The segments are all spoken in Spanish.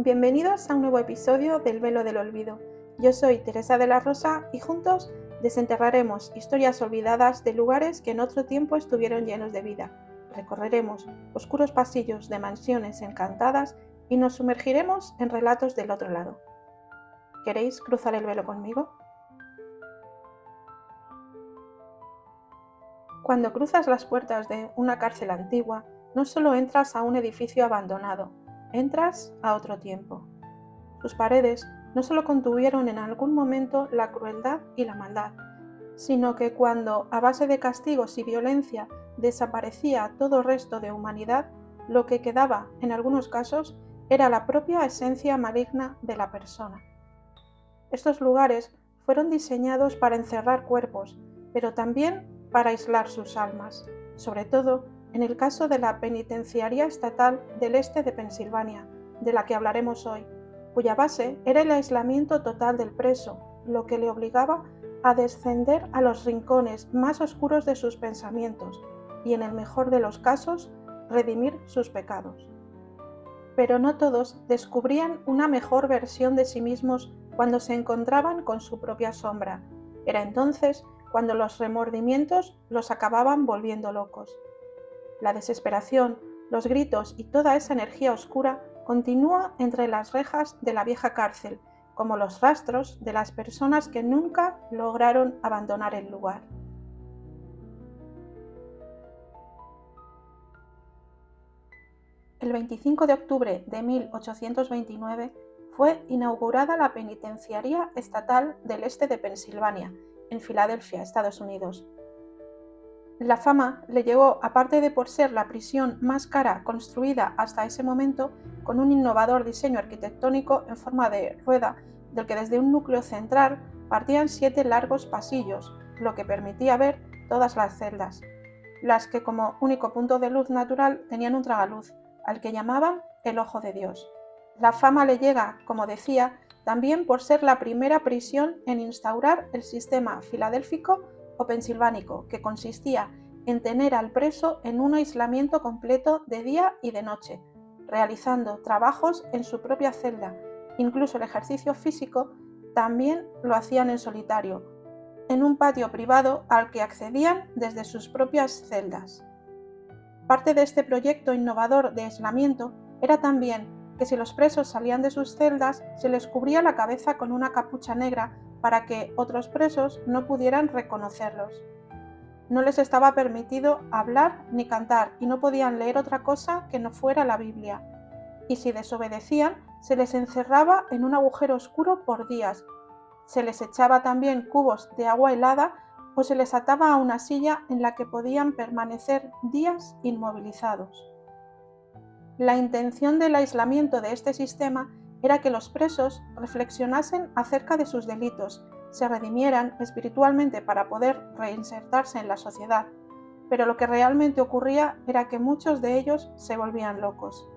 Bienvenidos a un nuevo episodio del Velo del Olvido. Yo soy Teresa de la Rosa y juntos desenterraremos historias olvidadas de lugares que en otro tiempo estuvieron llenos de vida. Recorreremos oscuros pasillos de mansiones encantadas y nos sumergiremos en relatos del otro lado. ¿Queréis cruzar el velo conmigo? Cuando cruzas las puertas de una cárcel antigua, no solo entras a un edificio abandonado, entras a otro tiempo. Sus paredes no solo contuvieron en algún momento la crueldad y la maldad, sino que cuando, a base de castigos y violencia, desaparecía todo resto de humanidad, lo que quedaba, en algunos casos, era la propia esencia maligna de la persona. Estos lugares fueron diseñados para encerrar cuerpos, pero también para aislar sus almas, sobre todo en el caso de la Penitenciaría Estatal del Este de Pensilvania, de la que hablaremos hoy, cuya base era el aislamiento total del preso, lo que le obligaba a descender a los rincones más oscuros de sus pensamientos y, en el mejor de los casos, redimir sus pecados. Pero no todos descubrían una mejor versión de sí mismos cuando se encontraban con su propia sombra. Era entonces cuando los remordimientos los acababan volviendo locos. La desesperación, los gritos y toda esa energía oscura continúa entre las rejas de la vieja cárcel, como los rastros de las personas que nunca lograron abandonar el lugar. El 25 de octubre de 1829 fue inaugurada la Penitenciaría Estatal del Este de Pensilvania, en Filadelfia, Estados Unidos. La fama le llegó, aparte de por ser la prisión más cara construida hasta ese momento, con un innovador diseño arquitectónico en forma de rueda, del que desde un núcleo central partían 7 largos pasillos, lo que permitía ver todas las celdas, las que como único punto de luz natural tenían un tragaluz, al que llamaban el Ojo de Dios. La fama le llega, como decía, también por ser la primera prisión en instaurar el sistema filadélfico o pensilvánico, que consistía en tener al preso en un aislamiento completo de día y de noche, realizando trabajos en su propia celda. Incluso el ejercicio físico también lo hacían en solitario, en un patio privado al que accedían desde sus propias celdas. Parte de este proyecto innovador de aislamiento era también que si los presos salían de sus celdas, se les cubría la cabeza con una capucha negra para que otros presos no pudieran reconocerlos. No les estaba permitido hablar ni cantar y no podían leer otra cosa que no fuera la Biblia. Y si desobedecían, se les encerraba en un agujero oscuro por días. Se les echaba también cubos de agua helada o se les ataba a una silla en la que podían permanecer días inmovilizados. La intención del aislamiento de este sistema era que los presos reflexionasen acerca de sus delitos, se redimieran espiritualmente para poder reinsertarse en la sociedad, pero lo que realmente ocurría era que muchos de ellos se volvían locos.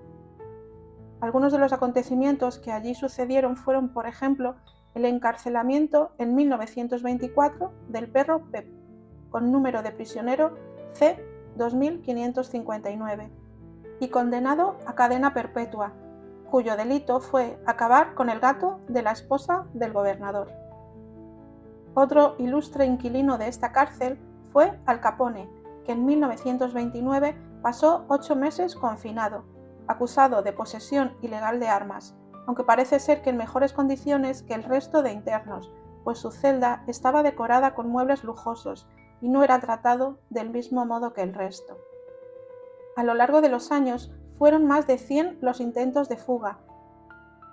Algunos de los acontecimientos que allí sucedieron fueron, por ejemplo, el encarcelamiento en 1924 del perro Pep, con número de prisionero C2559, y condenado a cadena perpetua, cuyo delito fue acabar con el gato de la esposa del gobernador. Otro ilustre inquilino de esta cárcel fue Al Capone, que en 1929 pasó 8 meses confinado, acusado de posesión ilegal de armas, aunque parece ser que en mejores condiciones que el resto de internos, pues su celda estaba decorada con muebles lujosos y no era tratado del mismo modo que el resto. A lo largo de los años fueron más de 100 los intentos de fuga,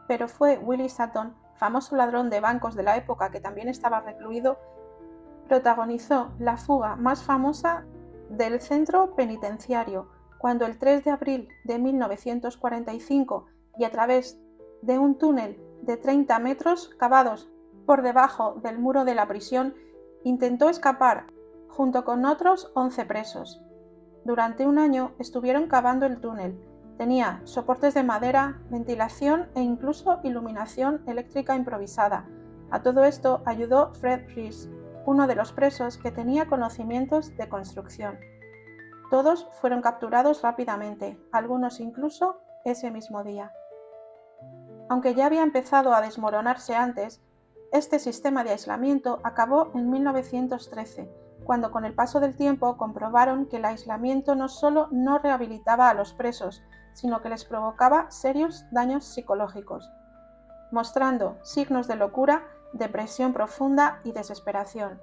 pero fue Willie Sutton, famoso ladrón de bancos de la época que también estaba recluido, protagonizó la fuga más famosa del centro penitenciario, cuando el 3 de abril de 1945 y a través de un túnel de 30 metros cavados por debajo del muro de la prisión, intentó escapar junto con otros 11 presos. Durante un año estuvieron cavando el túnel. Tenía soportes de madera, ventilación e incluso iluminación eléctrica improvisada. A todo esto ayudó Fred Reese, uno de los presos que tenía conocimientos de construcción. Todos fueron capturados rápidamente, algunos incluso ese mismo día. Aunque ya había empezado a desmoronarse antes, este sistema de aislamiento acabó en 1913, cuando con el paso del tiempo comprobaron que el aislamiento no solo no rehabilitaba a los presos, sino que les provocaba serios daños psicológicos, mostrando signos de locura, depresión profunda y desesperación.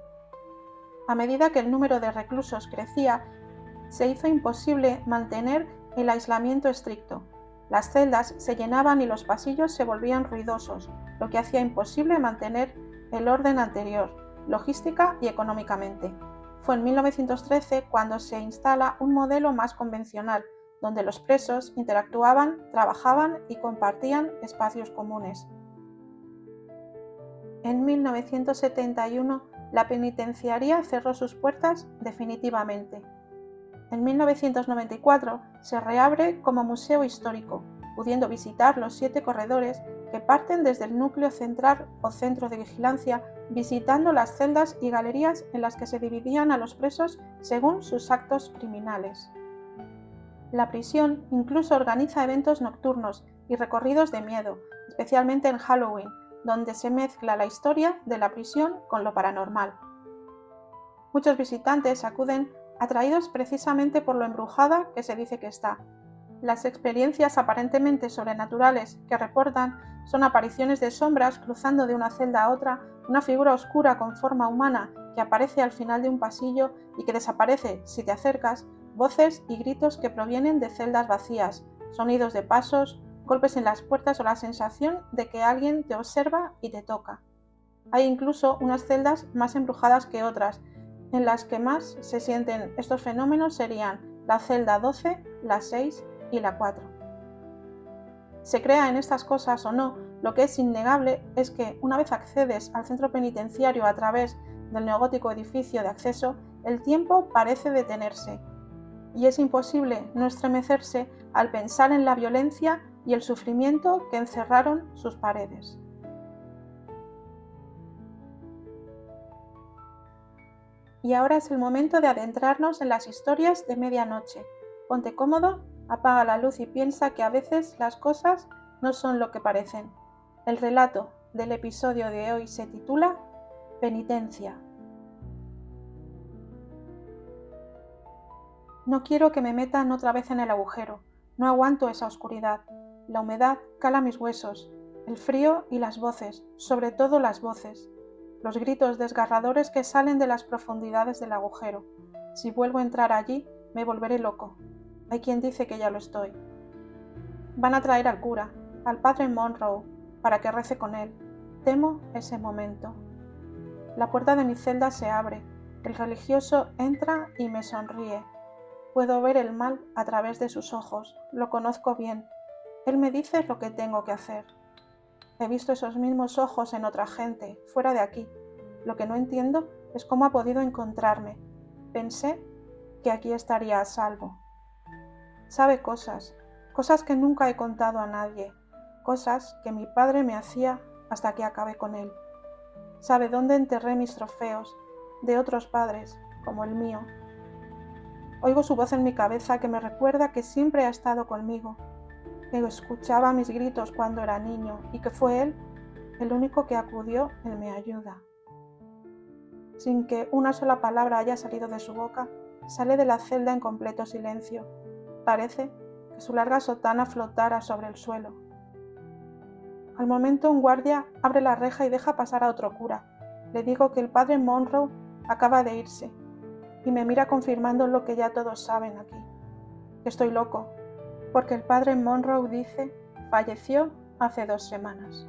A medida que el número de reclusos crecía, se hizo imposible mantener el aislamiento estricto. Las celdas se llenaban y los pasillos se volvían ruidosos, lo que hacía imposible mantener el orden anterior, logística y económicamente. Fue en 1913 cuando se instala un modelo más convencional, donde los presos interactuaban, trabajaban y compartían espacios comunes. En 1971, la penitenciaría cerró sus puertas definitivamente. En 1994 se reabre como museo histórico, pudiendo visitar los 7 corredores que parten desde el núcleo central o centro de vigilancia, visitando las celdas y galerías en las que se dividían a los presos según sus actos criminales. La prisión incluso organiza eventos nocturnos y recorridos de miedo, especialmente en Halloween, donde se mezcla la historia de la prisión con lo paranormal. Muchos visitantes acuden atraídos precisamente por lo embrujada que se dice que está. Las experiencias aparentemente sobrenaturales que reportan son apariciones de sombras cruzando de una celda a otra, una figura oscura con forma humana que aparece al final de un pasillo y que desaparece si te acercas, voces y gritos que provienen de celdas vacías, sonidos de pasos, golpes en las puertas o la sensación de que alguien te observa y te toca. Hay incluso unas celdas más embrujadas que otras. En las que más se sienten estos fenómenos serían la celda 12, la 6 y la 4. Se crea en estas cosas o no, lo que es innegable es que una vez accedes al centro penitenciario a través del neogótico edificio de acceso, el tiempo parece detenerse y es imposible no estremecerse al pensar en la violencia y el sufrimiento que encerraron sus paredes. Y ahora es el momento de adentrarnos en las historias de medianoche. Ponte cómodo, apaga la luz y piensa que a veces las cosas no son lo que parecen. El relato del episodio de hoy se titula Penitencia. No quiero que me metan otra vez en el agujero. No aguanto esa oscuridad. La humedad cala mis huesos, el frío y las voces, sobre todo las voces. Los gritos desgarradores que salen de las profundidades del agujero. Si vuelvo a entrar allí, me volveré loco. Hay quien dice que ya lo estoy. Van a traer al cura, al padre Monroe, para que rece con él. Temo ese momento. La puerta de mi celda se abre. El religioso entra y me sonríe. Puedo ver el mal a través de sus ojos. Lo conozco bien. Él me dice lo que tengo que hacer. He visto esos mismos ojos en otra gente, fuera de aquí. Lo que no entiendo es cómo ha podido encontrarme. Pensé que aquí estaría a salvo. Sabe cosas que nunca he contado a nadie, cosas que mi padre me hacía hasta que acabé con él. Sabe dónde enterré mis trofeos, de otros padres, como el mío. Oigo su voz en mi cabeza que me recuerda que siempre ha estado conmigo, que escuchaba mis gritos cuando era niño y que fue él el único que acudió en mi ayuda. Sin que una sola palabra haya salido de su boca, sale de la celda en completo silencio. Parece que su larga sotana flotara sobre el suelo. Al momento un guardia abre la reja y deja pasar a otro cura. Le digo que el padre Monroe acaba de irse y me mira confirmando lo que ya todos saben aquí, que estoy loco, porque el padre Monroe dice falleció hace 2 semanas.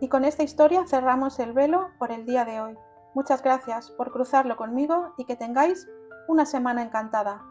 Y con esta historia cerramos el velo por el día de hoy. Muchas gracias por cruzarlo conmigo y que tengáis una semana encantada.